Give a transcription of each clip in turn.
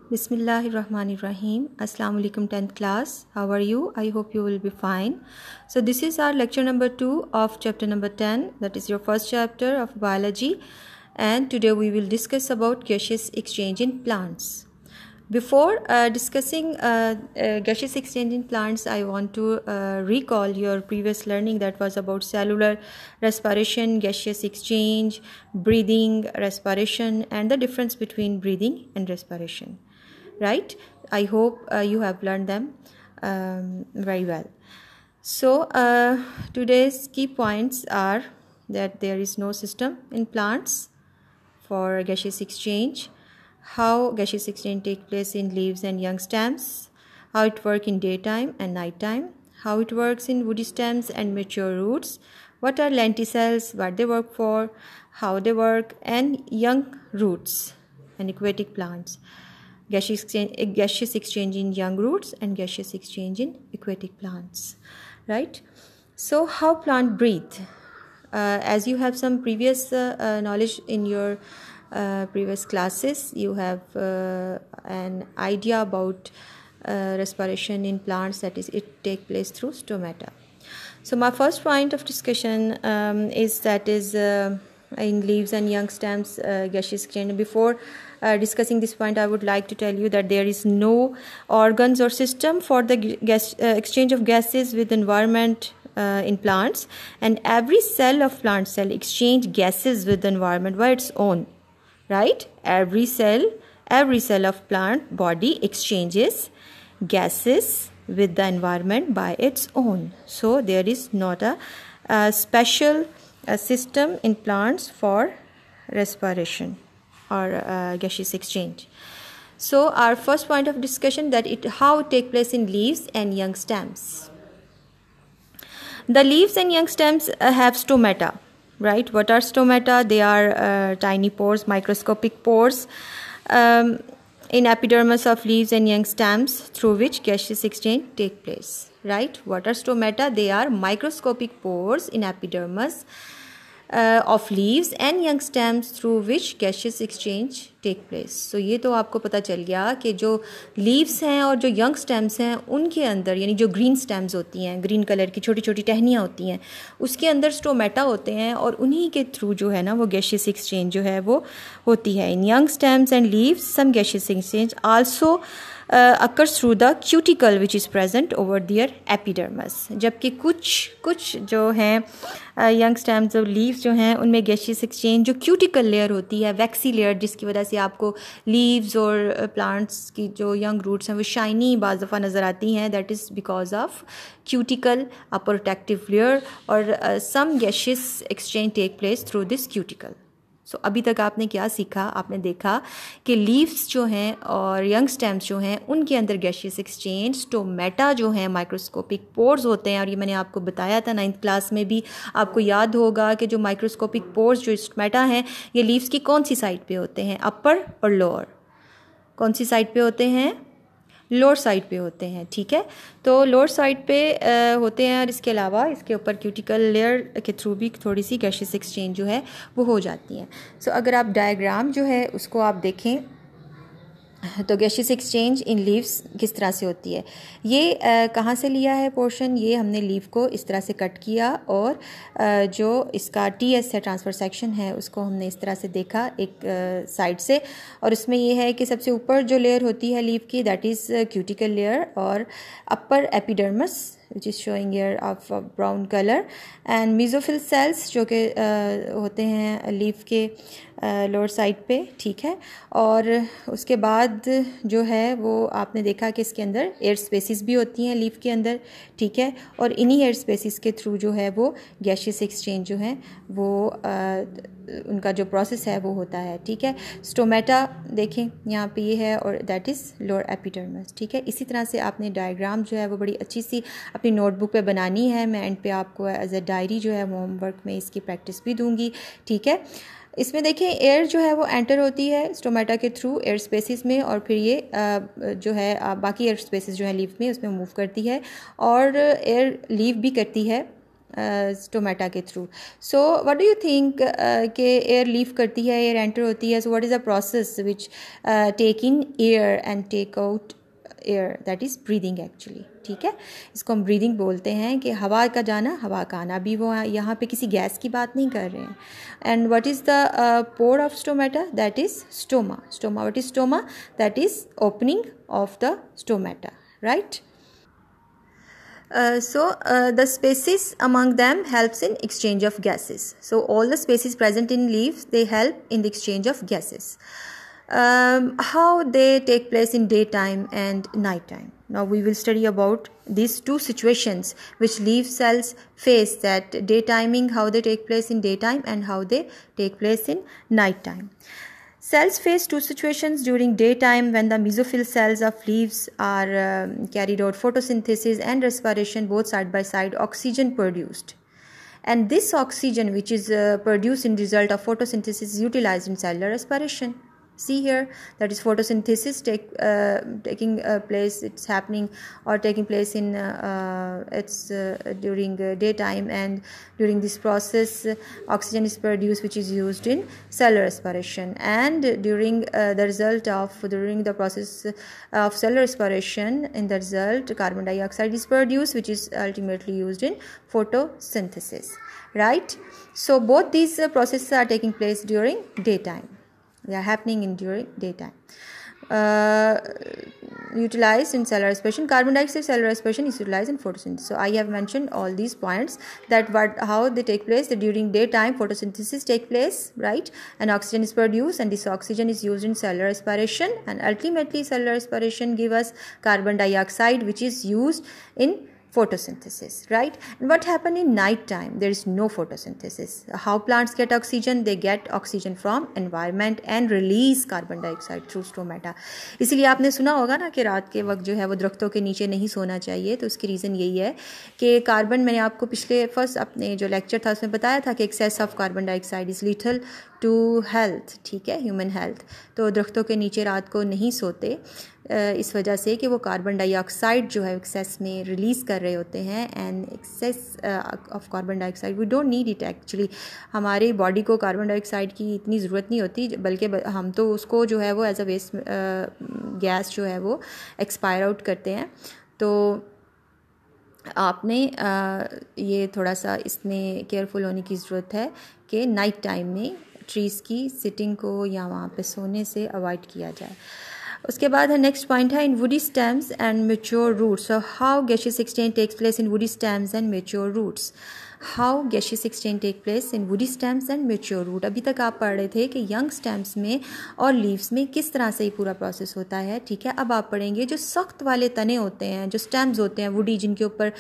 Bismillahirrahmanirrahim. Assalamu alaikum 10th class. How are you? I hope you will be fine. So this is our lecture number 2 of chapter number 10. That is your first chapter of biology. And today we will discuss about gaseous exchange in plants. Before discussing gaseous exchange in plants, I want to recall your previous learning that was about cellular respiration, gaseous exchange, breathing, respiration, and the difference between breathing and respiration. Right? I hope you have learned them very well. So today's key points are that there is no system in plants for gaseous exchange, how gaseous exchange takes place in leaves and young stems, how it works in daytime and nighttime, how it works in woody stems and mature roots, what are lenticels, what they work for, how they work, and young roots and aquatic plants. Gaseous exchange in young roots and gaseous exchange in aquatic plants. Right? So how plant breathe? As you have some previous knowledge in your previous classes, you have an idea about respiration in plants, that is it take place through stomata. So my first point of discussion is in leaves and young stems gaseous exchange. Before discussing this point, I would like to tell you that there is no organs or system for the exchange of gases with environment in plants, and every cell of plant cell exchange gases with the environment by its own. Right? Every cell of plant body exchanges gases with the environment by its own. So there is not a special system in plants for respiration or gaseous exchange. So our first point of discussion, that how it take place in leaves and young stems. The leaves and young stems have stomata. Right? What are stomata? They are tiny pores, microscopic pores in epidermis of leaves and young stems through which gaseous exchange take place. Right? What are stomata? They are microscopic pores in epidermis of leaves and young stems through which gaseous exchange take place. So ये तो आपको पता चल गया कि जो leaves हैं और जो young stems हैं उनके अंदर, यानी जो green stems होती हैं, green कलर की छोटी छोटी टहनियाँ होती हैं, उसके अंदर स्टोमेटा होते हैं और उन्हीं के थ्रू जो है ना वो gaseous exchange जो है वो होती है. In young stems and leaves, some gaseous exchange also occurs through the cuticle which is present over their epidermis. जबकि कुछ जो हैं यंग स्टेम्स और लीव्स जो हैं उनमें गैसियस एक्सचेंज जो क्यूटिकल लेयर होती है, वैक्सी लेयर, जिसकी वजह से आपको लीव्स और प्लांट्स की जो यंग रूट्स हैं वो शाइनी बाज़ दफ़ा नज़र आती हैं, that is because of cuticle a protective layer, और some gaseous exchange take place through this cuticle. So अभी तक आपने क्या सीखा? आपने देखा कि लीव्स जो हैं और यंग स्टेम्स जो हैं उनके अंदर गैसियस एक्सचेंज, स्टोमेटा जो हैं माइक्रोस्कोपिक पोर्स होते हैं, और ये मैंने आपको बताया था 9th क्लास में भी. आपको याद होगा कि जो माइक्रोस्कोपिक पोर्स जो स्टोमेटा हैं ये लीव्स की कौन सी साइड पे होते हैं, अपर और लोअर? कौन सी साइड पे होते हैं? लोअर साइड पे होते हैं. ठीक है, तो लोअर साइड पे होते हैं, और इसके अलावा इसके ऊपर क्यूटिकल लेयर के थ्रू भी थोड़ी सी गैसियस एक्सचेंज जो है वो हो जाती है. सो अगर आप डायग्राम जो है उसको आप देखें तो गैसियस एक्सचेंज इन लीव्स किस तरह से होती है. ये कहाँ से लिया है पोर्शन? ये हमने लीव को इस तरह से कट किया और जो इसका TS है, ट्रांसफर सेक्शन है, उसको हमने इस तरह से देखा एक साइड से, और इसमें ये है कि सबसे ऊपर जो लेयर होती है लीव की, दैट इज़ क्यूटिकल लेयर, और upper epidermis which is showing here of brown color, and mesophyll cells जो कि होते हैं लीफ के लोअर साइड पे. ठीक है, और उसके बाद जो है वो आपने देखा कि इसके अंदर एयर स्पेसिस भी होती हैं लीफ के अंदर. ठीक है, और इन्हीं एयर स्पेसिस के थ्रू जो है वो गैसियस एक्सचेंज जो है वो उनका जो प्रोसेस है वो होता है. ठीक है, स्टोमेटा देखें यहाँ पे ये है, और दैट इज़ लोअर एपिडर्मिस. ठीक है, इसी तरह से आपने डायग्राम जो है वो बड़ी अच्छी सी अपनी नोटबुक पे बनानी है. मैं एंड पे आपको एज ए डायरी जो है होमवर्क में इसकी प्रैक्टिस भी दूंगी. ठीक है, इसमें देखें एयर जो है वो एंटर होती है स्टोमेटा के थ्रू एयर स्पेसिस में, और फिर ये जो है बाकी एयर स्पेसिस जो है लीव में उसमें मूव करती है, और एयर लीव भी करती है स्टोमेटा के through. So what do you think कि एयर लीव करती है, एयर एंटर होती है. So what is the process which take in air and take out air, that is breathing actually. ठीक है, इसको हम ब्रीदिंग बोलते हैं कि हवा का जाना, हवा का आना. अभी वो यहाँ पे किसी गैस की बात नहीं कर रहे हैं. And what is the pore of stomata, that is stoma. Stoma, what is stoma, that is opening of the stomata, right. The spaces among them helps in exchange of gases. So all the spaces present in leaves, they help in the exchange of gases. How they take place in daytime and nighttime. Now we will study about these two situations which leaf cells face, that daytiming, how they take place in daytime, and how they take place in nighttime. Cells face two situations during daytime when the mesophyll cells of leaves are carried out photosynthesis and respiration, both side by side, oxygen produced. And this oxygen which is produced in result of photosynthesis is utilized in cellular respiration. See here, that is photosynthesis taking place, it's happening or taking place in during daytime, and during this process oxygen is produced which is used in cellular respiration. And during the process of cellular respiration, in the result carbon dioxide is produced which is ultimately used in photosynthesis, right. So both these processes are taking place during daytime. They are happening during daytime. Utilized in cellular respiration. Carbon dioxide cellular respiration is utilized in photosynthesis. So I have mentioned all these points, that how they take place. That during daytime photosynthesis take place, right, and oxygen is produced, and this oxygen is used in cellular respiration, and ultimately cellular respiration give us carbon dioxide which is used in photosynthesis, right. And what happened in night time? There is no photosynthesis. How plants get oxygen? They get oxygen from environment and release carbon dioxide through stomata. इसलिए आपने सुना होगा ना कि रात के वक्त जो है वो दरख्तों के नीचे नहीं सोना चाहिए. तो उसकी रीज़न यही है कि कार्बन, मैंने आपको पिछले फर्स्ट अपने जो लेक्चर था उसमें बताया था कि excess of carbon dioxide is lethal to health. ठीक है, ह्यूमन हेल्थ. तो दरख्तों के नीचे रात को नहीं सोते इस वजह से कि वो कार्बन डाइऑक्साइड जो है एक्सेस में रिलीज़ कर रहे होते हैं. And excess of carbon dioxide we don't need it actually. हमारी बॉडी को कार्बन डाइऑक्साइड की इतनी ज़रूरत नहीं होती, बल्कि हम तो उसको जो है वो एज अ वेस्ट गैस जो है वो एक्सपायर आउट करते हैं. तो आपने ये थोड़ा सा इसमें केयरफुल होने की ज़रूरत है कि नाइट टाइम में ट्रीज़ की सिटिंग को या वहाँ पे सोने से अवॉइड किया जाए. उसके बाद है नेक्स्ट पॉइंट है in woody stems and mature roots. So how gaseous exchange takes place in woody stems and mature roots. How gaseous exchange take place in woody stems and mature root. अभी तक आप पढ़ रहे थे कि young stems में और leaves में किस तरह से ये पूरा प्रोसेस होता है. ठीक है, अब आप पढ़ेंगे जो सख्त वाले तने होते हैं, जो स्टेम्स होते हैं वुडी, जिनके ऊपर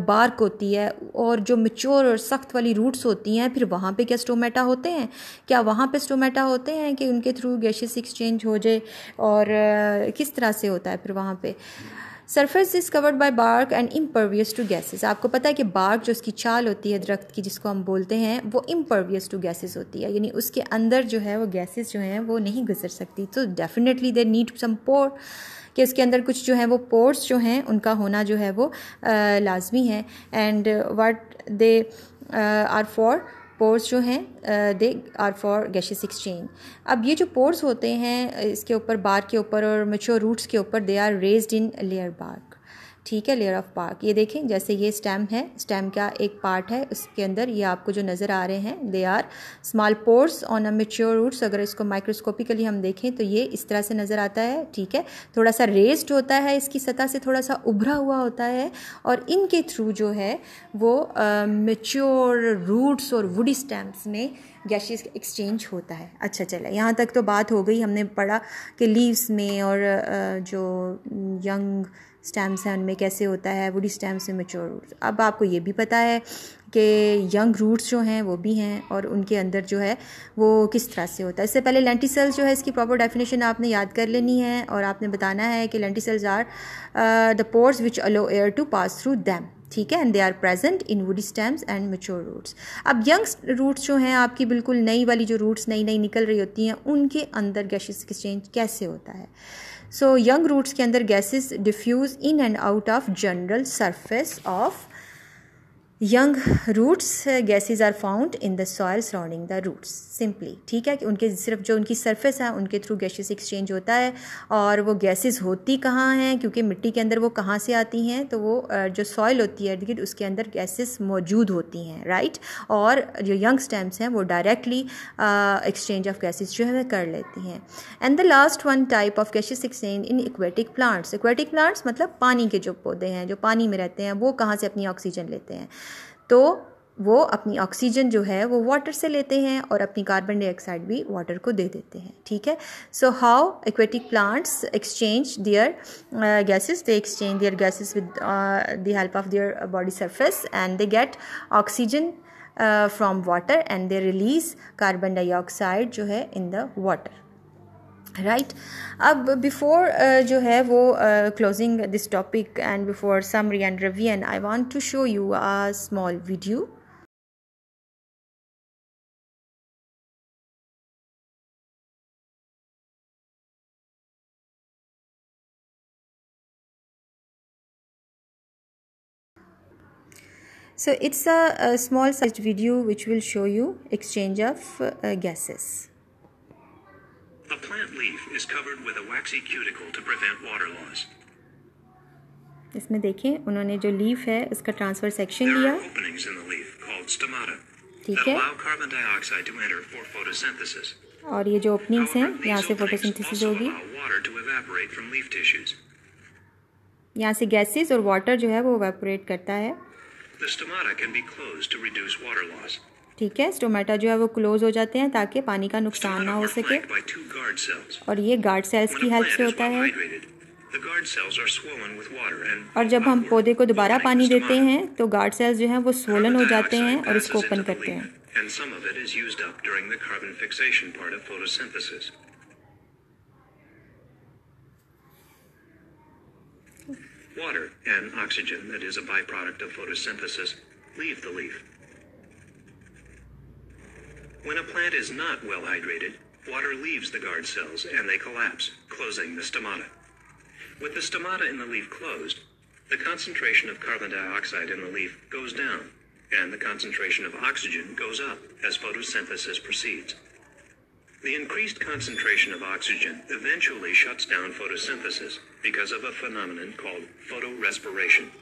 बार्क होती है, और जो मेच्योर और सख्त वाली रूट्स होती हैं, फिर वहाँ पे क्या स्टोमेटा होते हैं? क्या वहाँ पे स्टोमेटा होते हैं कि उनके थ्रू गैसियस एक्सचेंज हो जाए, और किस तरह से होता है फिर वहाँ पे? Surface is covered by bark and impervious to gases. आपको पता है कि बार्क जो उसकी छाल होती है दरख्त की, जिसको हम बोलते हैं, वो इम्परवियस टू गैसेस होती है, यानी उसके अंदर जो है वो गैसेस जो हैं वो नहीं गुजर सकती. तो डेफिनेटली देयर नीड सम पोर, कि उसके अंदर कुछ जो है वो पोर्स जो हैं उनका होना जो है वो लाजमी है. And what they are for, pores जो हैं they are for gaseous exchange. अब ये जो पोर्स होते हैं इसके ऊपर, बार्क के ऊपर और मेच्योर रूट्स के ऊपर, they are raised in layer bark. ठीक है, लेयर ऑफ बार्क. ये देखें, जैसे ये स्टेम है, स्टेम का एक पार्ट है, उसके अंदर ये आपको जो नज़र आ रहे हैं they are small pores on a mature roots. अगर इसको माइक्रोस्कोपिकली हम देखें तो ये इस तरह से नज़र आता है. ठीक है, थोड़ा सा रेज्ड होता है, इसकी सतह से थोड़ा सा उभरा हुआ होता है, और इनके थ्रू जो है वो मेच्योर रूट्स और वुडी स्टेम्स में गैसियस एक्सचेंज होता है. अच्छा, चला यहाँ तक तो बात हो गई. हमने पढ़ा कि लीव्स में और जो यंग स्टेम्स हैं उनमें कैसे होता है, वुडी स्टेम्स में मेच्योर रूट्स. अब आपको ये भी पता है कि यंग रूट्स जो हैं वो भी हैं, और उनके अंदर जो है वो किस तरह से होता है. इससे पहले लेंटिसेल्स जो है इसकी प्रॉपर डेफिनेशन आपने याद कर लेनी है, और आपने बताना है कि lenticels are the pores which allow air to pass through them. ठीक है, and they are present in woody stems and mature roots. अब यंग रूट्स जो हैं आपकी, बिल्कुल नई वाली जो रूट्स नई नई निकल रही होती हैं, उनके अंदर गैसियस एक्सचेंज कैसे होता है. सो यंग रूट्स के अंदर gases diffuse in and out of general surface of young roots gases are found in the soil surrounding the roots simply, ठीक है, कि उनके सिर्फ जो उनकी सरफेस है उनके थ्रू गैसेस एक्सचेंज होता है। और वो गैसेस होती कहाँ हैं, क्योंकि मिट्टी के अंदर वो कहाँ से आती हैं, तो वो जो सॉइल होती है इर्द गिर्द उसके अंदर गैसेस मौजूद होती हैं, राइट। और जो यंग स्टेम्स हैं वो डायरेक्टली एक्सचेंज ऑफ गैसेस जो है कर लेती हैं। And the last one type of gases exchange in aquatic plants. Aquatic plants मतलब पानी के जो पौधे हैं जो पानी में रहते हैं, वो कहाँ से अपनी ऑक्सीजन लेते हैं, तो वो अपनी ऑक्सीजन जो है वो वाटर से लेते हैं और अपनी कार्बन डाइऑक्साइड भी वाटर को दे देते हैं, ठीक है। So how aquatic plants exchange their gases, they exchange their gases with the help of their body surface and they get oxygen from water and they release carbon dioxide जो है in the water, right. अब before जो है वो closing this topic and before summary and revision, I want to show you a small video. So it's a small sized video which will show you exchange of gases. A plant leaf is covered with a waxy cuticle to prevent water loss. इसमें देखें उन्होंने जो leaf है उसका transfer section लिया, There are openings in the leaf called stomata ठीक that है, allow carbon dioxide to enter for photosynthesis. और ये जो ओपनिंग्स हैं However, यहाँ these से openings फोटोसिंथेसिस also होगी, allow water to evaporate from leaf tissues. यहाँ से गैसेस और वाटर जो है वो एवेपोरेट करता है, The stomata can be closed to reduce water loss. ठीक है। स्टोमेटा जो है वो क्लोज हो जाते हैं ताकि पानी का नुकसान ना Stomata हो are सके, flanked by two guard cells. और ये गार्ड सेल्स When की a हेल्प plant से is होता well है। hydrated, the guard cells are swollen with water and और जब हम upward, पौधे को दोबारा opening पानी the देते stomata. हैं तो गार्ड सेल्स जो हैं वो स्वोलन Carbon हो जाते हैं dioxide और इसको passes ओपन into the करते हैं, leaf, and some of it is used up during the carbon fixation part of photosynthesis. Water and oxygen, that is a byproduct of photosynthesis, leave the leaf. When a plant is not well hydrated, water leaves the guard cells and they collapse, closing the stomata. With the stomata in the leaf closed, the concentration of carbon dioxide in the leaf goes down, and the concentration of oxygen goes up as photosynthesis proceeds. The increased concentration of oxygen eventually shuts down photosynthesis because of a phenomenon called photorespiration.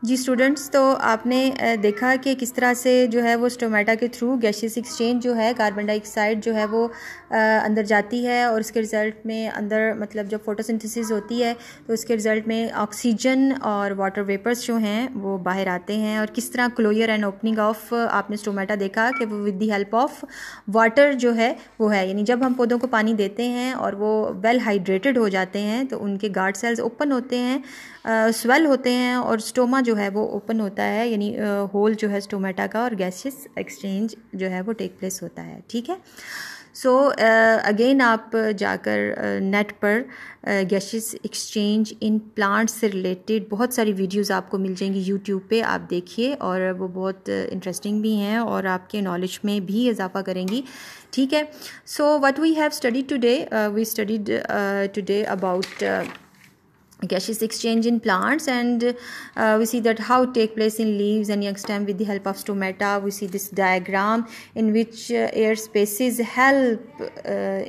जी students, तो आपने देखा कि किस तरह से जो है वो स्टोमेटा के थ्रू गैसेस एक्सचेंज जो है, कार्बन डाइऑक्साइड जो है वो अंदर जाती है और इसके रिज़ल्ट में अंदर मतलब जब फोटोसिंथेसिस होती है तो इसके रिज़ल्ट में ऑक्सीजन और वाटर वेपर्स जो हैं वो बाहर आते हैं, और किस तरह क्लोजर एंड ओपनिंग ऑफ आपने स्टोमेटा देखा कि वो with the help of water जो है वो है, यानी जब हम पौधों को पानी देते हैं और वो वेल हाइड्रेटेड हो जाते हैं तो उनके गार्ड सेल्स ओपन होते हैं, स्वेल होते हैं और स्टोमा जो है वो ओपन होता है, यानी होल जो है स्टोमेटा का, और गैसेस एक्सचेंज जो है वो टेक प्लेस होता है, ठीक है। सो अगेन आप जाकर नेट पर गैसेस एक्सचेंज इन प्लांट्स से रिलेटेड बहुत सारी वीडियोस आपको मिल जाएंगी यूट्यूब पे, आप देखिए, और वो बहुत इंटरेस्टिंग भी हैं और आपके नॉलेज में भी इजाफा करेंगी, ठीक है। So what we have studied today, we studied today about gaseous exchange in plants, and we see that how it take place in leaves and young stem with the help of stomata. We see this diagram in which air spaces help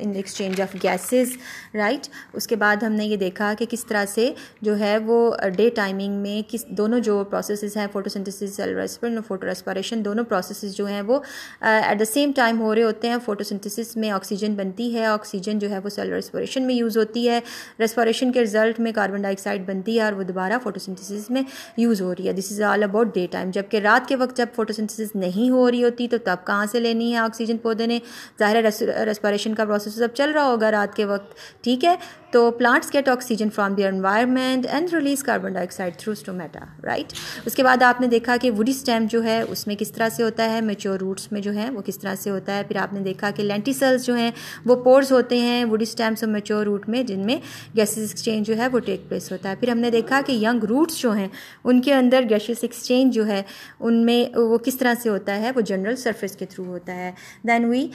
in exchange of gases, right. उसके बाद हमने ये देखा कि किस तरह से जो है वो डे टाइमिंग में किस दोनों जो प्रोसेसेस हैं, फोटोसिंथेसिस, सेल रेस्पिरेशन और फोटो रेस्पिरेशन, दोनों प्रोसेसेस जो हैं वो एट द सेम टाइम हो रहे होते हैं। फोटोसिंथेसिस में ऑक्सीजन बनती है, ऑक्सीजन जो है वो सेल रेस्पिरेशन में यूज़ होती है, रेस्पिरेशन के रिजल्ट में कार्बन डाइऑक्साइड बनती है और वो दोबारा फोटोसिंथेसिस में यूज़ हो रही है। This is all about day time. जबकि रात के वक्त जब फोटोसिंथेसिस नहीं हो रही होती तो तब कहाँ से लेनी है ऑक्सीजन पौधे ने, ज़ाहिर है रेस्पिरेशन का प्रोसेस सब चल रहा होगा रात के वक्त, ठीक है। तो plants gate oxygen from their environment and release carbon dioxide through stomata, right. उसके बाद आपने देखा कि वुडी स्टेम जो है उसमें किस तरह से होता है, मैच्योर रूट्स में जो है वो किस तरह से होता है। फिर आपने देखा कि लेंटिसल्स जो हैं वो पोर्स होते हैं वुडी स्टेम्स और मैच्योर रूट में, जिनमें गैसेस एक्सचेंज जो है वो टेक प्लेस होता है। फिर हमने देखा कि यंग रूट्स जो हैं उनके अंदर गैसेस एक्सचेंज जो है उनमें वो किस तरह से होता है, वो जनरल सरफेस के थ्रू होता है। Then we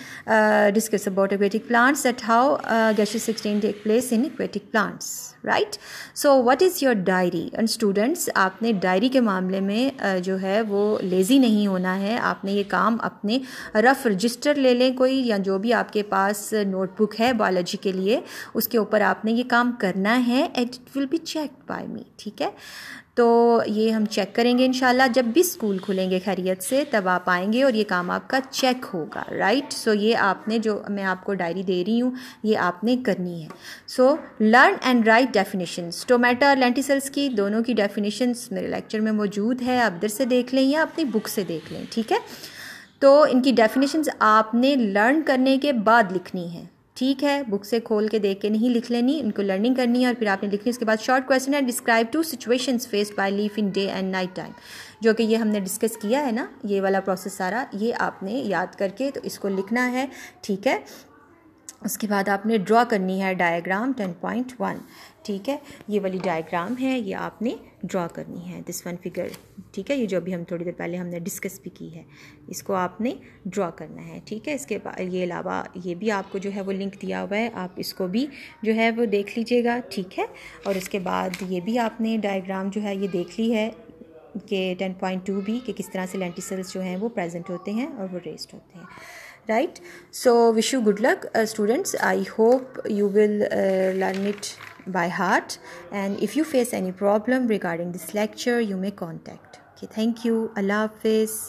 discuss about aquatic plants that how gases exchange take place in aquatic plants, right. So what is your diary. And students, आपने डायरी के मामले में जो है वो लेज़ी नहीं होना है। आपने ये काम अपने रफ रजिस्टर ले लें कोई, या जो भी आपके पास नोटबुक है बायोलॉजी के लिए, उसके ऊपर आपने ये काम करना है। It will be checked by me, ठीक है। तो ये हम चेक करेंगे इंशाल्लाह जब भी स्कूल खुलेंगे खैरियत से, तब आप आएंगे और ये काम आपका चेक होगा, राइट। सो ये आपने, जो मैं आपको डायरी दे रही हूँ, ये आपने करनी है। So learn and write definitions. Stomata और लेंटिसल्स की दोनों की डेफिनेशंस मेरे लेक्चर में मौजूद है, आप इधर से देख लें या अपनी बुक से देख लें, ठीक है। तो इनकी डेफिनेशंस आपने लर्न करने के बाद लिखनी है, ठीक है। बुक से खोल के देख के नहीं लिख लेनी, इनको लर्निंग करनी है और फिर आपने लिखनी। उसके बाद शॉर्ट क्वेश्चन है, describe 2 situations faced by leaf in day and night time, जो कि ये हमने डिस्कस किया है ना, ये वाला प्रोसेस सारा ये आपने याद करके तो इसको लिखना है, ठीक है। उसके बाद आपने ड्रॉ करनी है डायग्राम 10.1, ठीक है। ये वाली डायग्राम है, ये आपने ड्रॉ करनी है, दिस वन फिगर, ठीक है। ये जो अभी हम थोड़ी देर पहले हमने डिस्कस भी की है, इसको आपने ड्रॉ करना है, ठीक है। इसके बाद ये अलावा ये भी आपको जो है वो लिंक दिया हुआ है, आप इसको भी जो है वो देख लीजिएगा, ठीक है। और उसके बाद ये भी आपने डायग्राम जो है ये देख ली है कि 10.2 भी, कि किस तरह से लेंटिसल्स जो हैं वो प्रेजेंट होते हैं और वो रेस्ड होते हैं, right. So wish you good luck, students. I hope you will learn it by heart, and if you face any problem regarding this lecture, you may contact. Okay, thank you. Allah Hafiz.